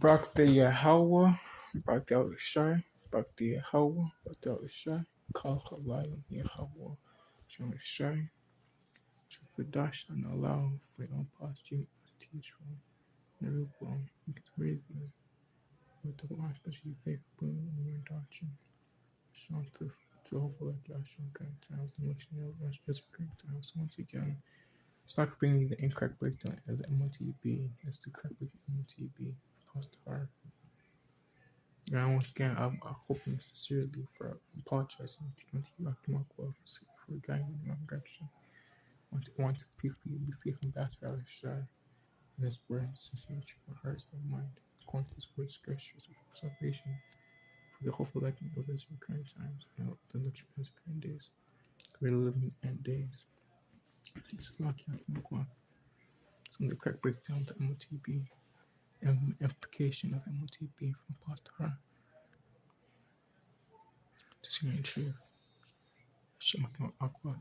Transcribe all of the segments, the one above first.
Barak the Yahweh, Barak the Al-Shai, Barak the Yahweh, Barak the Al-Shai, Kal Halayim Yahweh, Shem Shai, Shakadash, and allow for your own past teach from the real one. You can read them. With the one, especially faith, boom, and your doctrine. Sean to hopefully like Joshua Grand Times, the Missionary of Ezra Grand Times. Once again, it's not bringing the incorrect breakdown as M.O.T.B. It's the correct breakdown of M.O.T.B. Post hard. And once again, I'm hoping sincerely for apologizing to you, Akimakwa, for guiding me in the wrong direction. I want to briefly be faithful back to our shy and his words, sincerely check my heart, my mind, according to his word, scriptures of salvation, for the hopeful liking of his recurring times, and the next of his recurring days, greater living and days. It's lucky Akimakwa. It's the correct breakdown of the M.O.T.B. and implication of M.O.T.B. from past to her. To see the truth. Shemakim Akwa.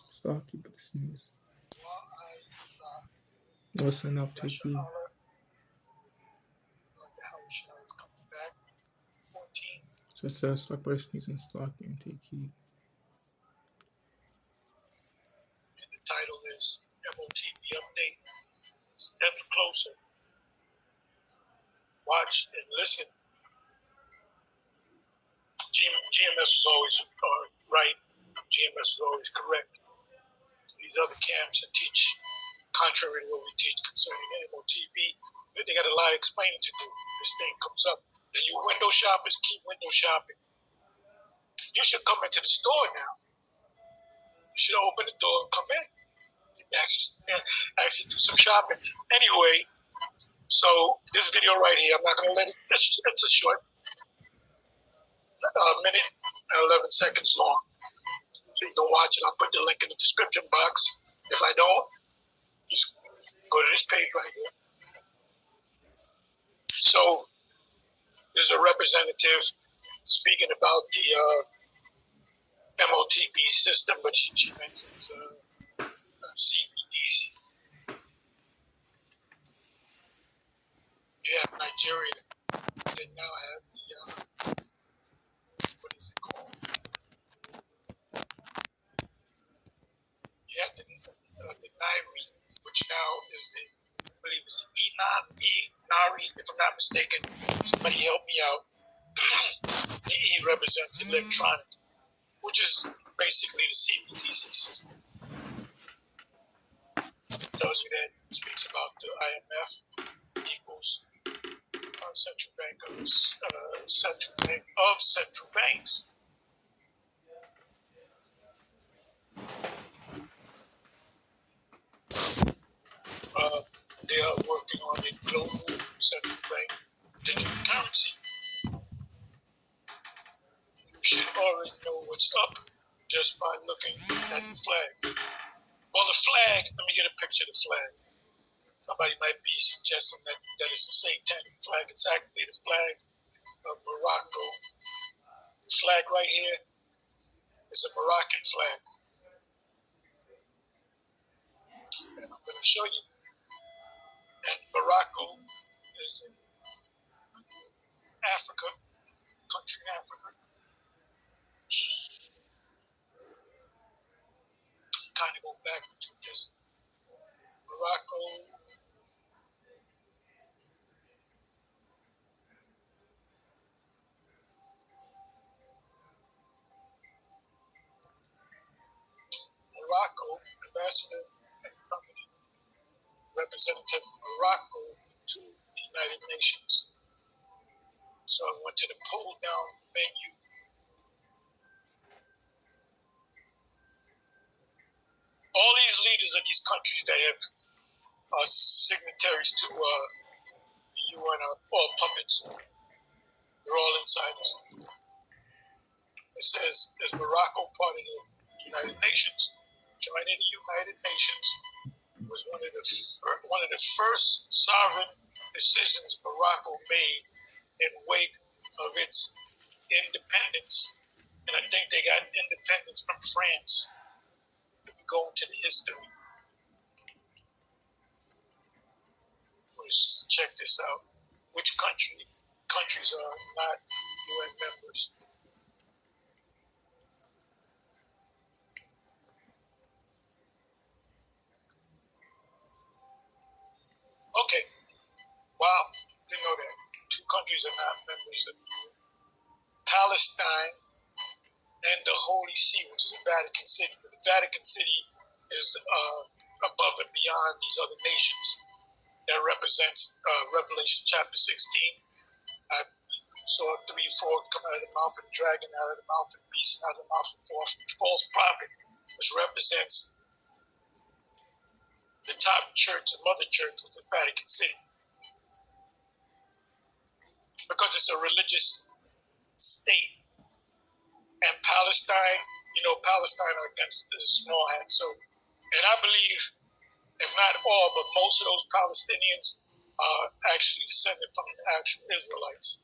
Stop, keep it sneeze. Listen up, take heed. So it says, stop by sneezing, stop and take heed. And the title is M.O.T.B. Update. Steps closer. Watch and listen. GMS is always right. GMS is always correct. These other camps that teach contrary to what we teach concerning M.O.T.B, they got a lot of explaining to do. This thing comes up. And you window shoppers, keep window shopping. You should come into the store now. You should open the door and come in. Actually do some shopping. Anyway, so this video right here, I'm not going to let it, it's a short, minute and 11 seconds long. So you can watch it. I'll put the link in the description box. If I don't, just go to this page right here. So this is a representative speaking about the M.O.T.B system, but she mentions CBDC. You have Nigeria. They now have the, what is it called? You have the NIRI, which now is the, I believe it's NIRI, if I'm not mistaken. Somebody help me out. The E represents electronic, which is basically the CBDC system. It tells you that, it speaks about the IMF equals central bank of central banks. They are working on a global central bank digital currency. You should already know what's up just by looking at the flag. Well, the flag, let me get a picture of the flag. Somebody might be suggesting that it's a satanic flag. It's actually the flag of Morocco. This flag right here is a Moroccan flag. And I'm going to show you. And Morocco is in Africa, country in Africa. Kind of go back to this. Morocco. Morocco, ambassador and permanent representative of Morocco to the United Nations. So I went to the pull down menu. All these leaders of these countries that have signatories to the UN are all puppets. They're all insiders. It says, is Morocco part of the United Nations? Joining the United Nations was one of the first sovereign decisions Morocco made in wake of its independence. And I think they got independence from France. If we go into the history, let's check this out. Which countries are not UN members? Okay, wow, didn't know that. 2 countries are not members of the UN. Palestine and the Holy See, which is the Vatican City. But the Vatican City is above and beyond these other nations. That represents Revelation chapter 16. I saw 3 forks come out of the mouth of the dragon, out of the mouth of the beast, and out of the mouth of the false prophet, which represents the top church, the mother church, which is Vatican City. Because it's a religious state. And Palestine, Palestine are against the small hat. So, and I believe, if not all, but most of those Palestinians are actually descended from the actual Israelites.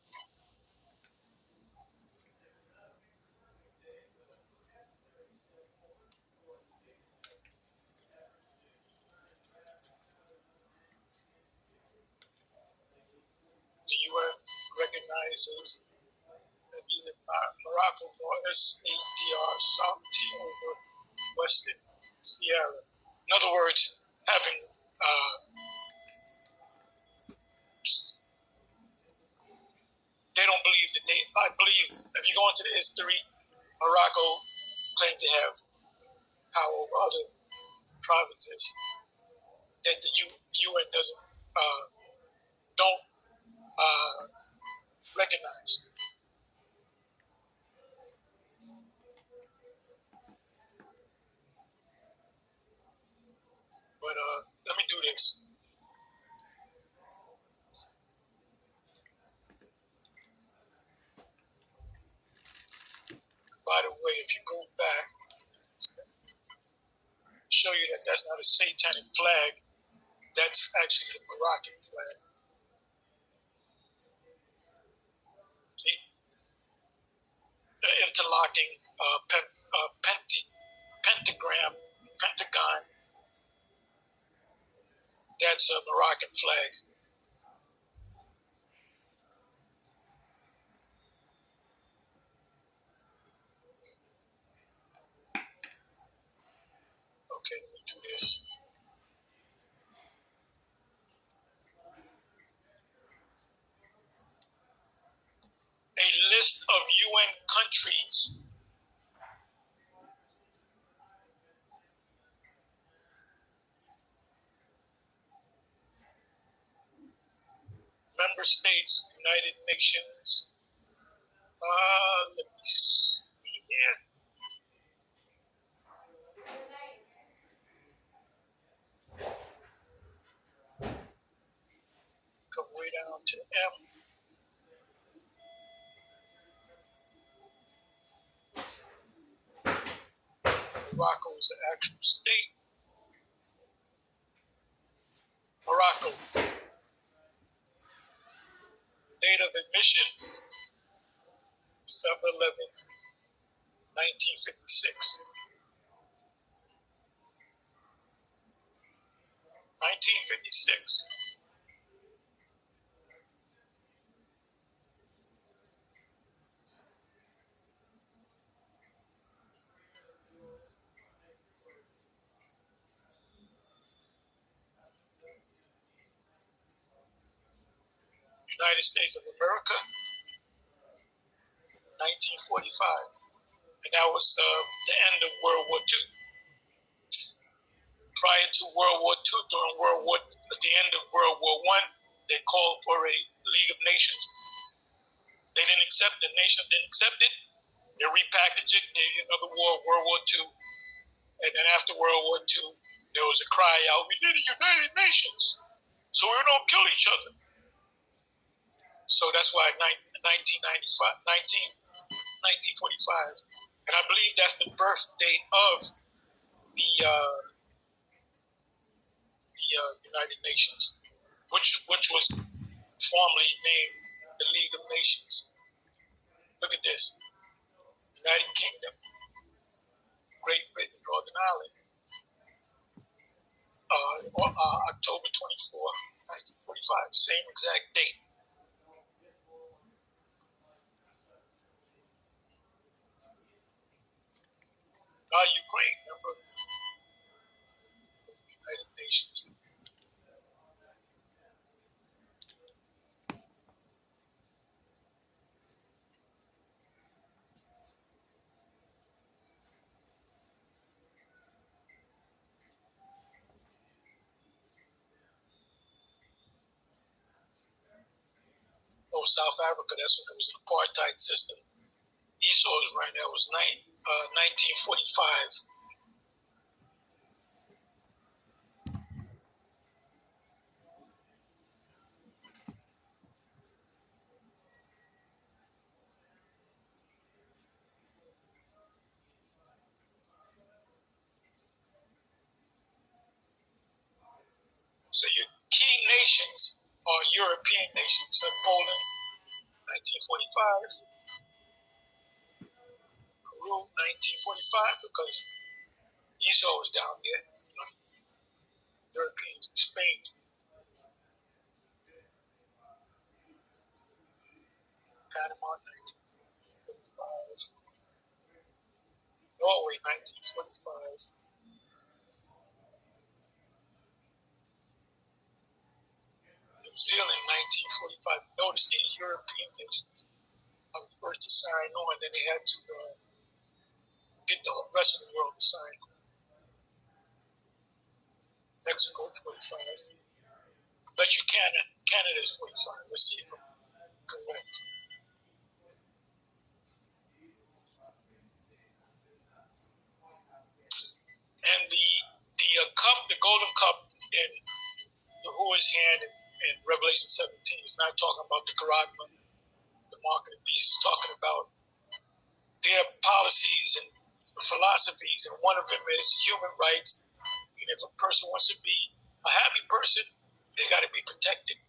The UN recognizes that neither Morocco nor SADR sovereignty over Western Sahara. In other words, having they don't believe that I believe if you go into the history, Morocco claimed to have power over other provinces that the UN don't recognize. But let me do this. By the way, if you go back, show you that that's not a satanic flag. That's actually the Moroccan flag. See? The interlocking pentagon. That's a Moroccan flag. Okay, let me do this. A list of UN countries. Member states, United Nations. Let me see here. Come way down to M. Morocco is an actual state. Morocco. Date of admission, December 11, 1956. 1956. United States of America, 1945. And that was the end of World War II. Prior to World War II, at the end of World War I, they called for a League of Nations. accept it. The nation didn't accept it. They repackaged it. They did another war, World War II. And then after World War II, there was a cry out, we need a United Nations so we don't kill each other. So that's why 1945, and I believe that's the birth date of the United Nations, which was formerly named the League of Nations. Look at this: United Kingdom, Great Britain, Northern Ireland, October 24, 1945, same exact date. Ukraine, member of the United Nations. Oh, South Africa, that's when it was an apartheid system. Esau was right there. It was 1945. So your key nations are European nations. So Poland, 1945. Peru, 1945, because Esau was down there. Europeans, Spain, Panama, 1945. Norway, 1945. New Zealand, 1945. Notice these European nations are the first to sign on, then they had to get the rest of the world to sign. Mexico, 45. But you Canada's 45. Let's see if I'm correct. And the cup, the golden cup in the Yahuwah's hand in Revelation 17 is not talking about the Garagma, the mark of the beast. It's talking about their policies and philosophies, and one of them is human rights. And if a person wants to be a happy person, they got to be protected.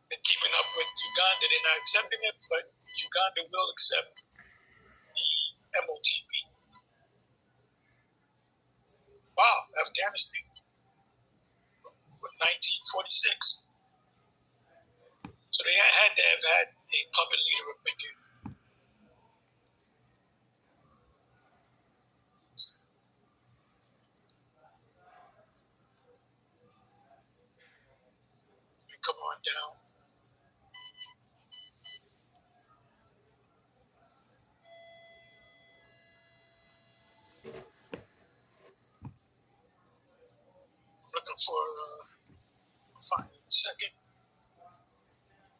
And keeping up with Uganda, they're not accepting it, but Uganda will accept the M.O.T.B. Wow, Afghanistan, 1946. So they had to have had a puppet leader up in there. Come on down. Looking for find it in a second.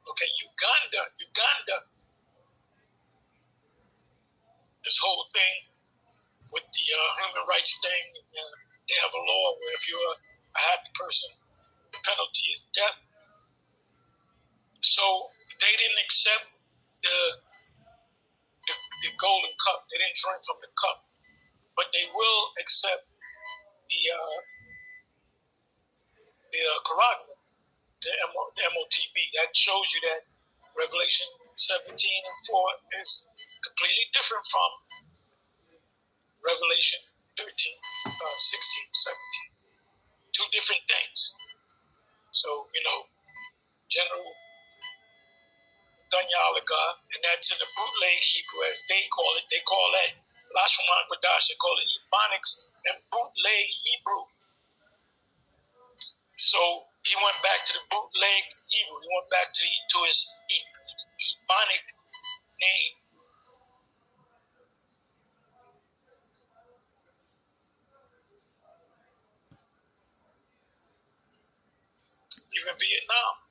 Okay, Uganda. This whole thing with the human rights thing, they have a law where if you're a happy person, the penalty is death. So they didn't accept the golden cup. They didn't drink from the cup, but they will accept the Quran, the M.O.T.B. That shows you that Revelation 17 and 4 is completely different from Revelation 13, 16, 17. Two different things. So, General Danyalaga, and that's in the bootleg Hebrew, as they call it. They call that Lashon Kodash. They call it Ebonics and bootleg Hebrew. So he went back to the bootleg Hebrew. He went back to his Ebonic name. Even Vietnam.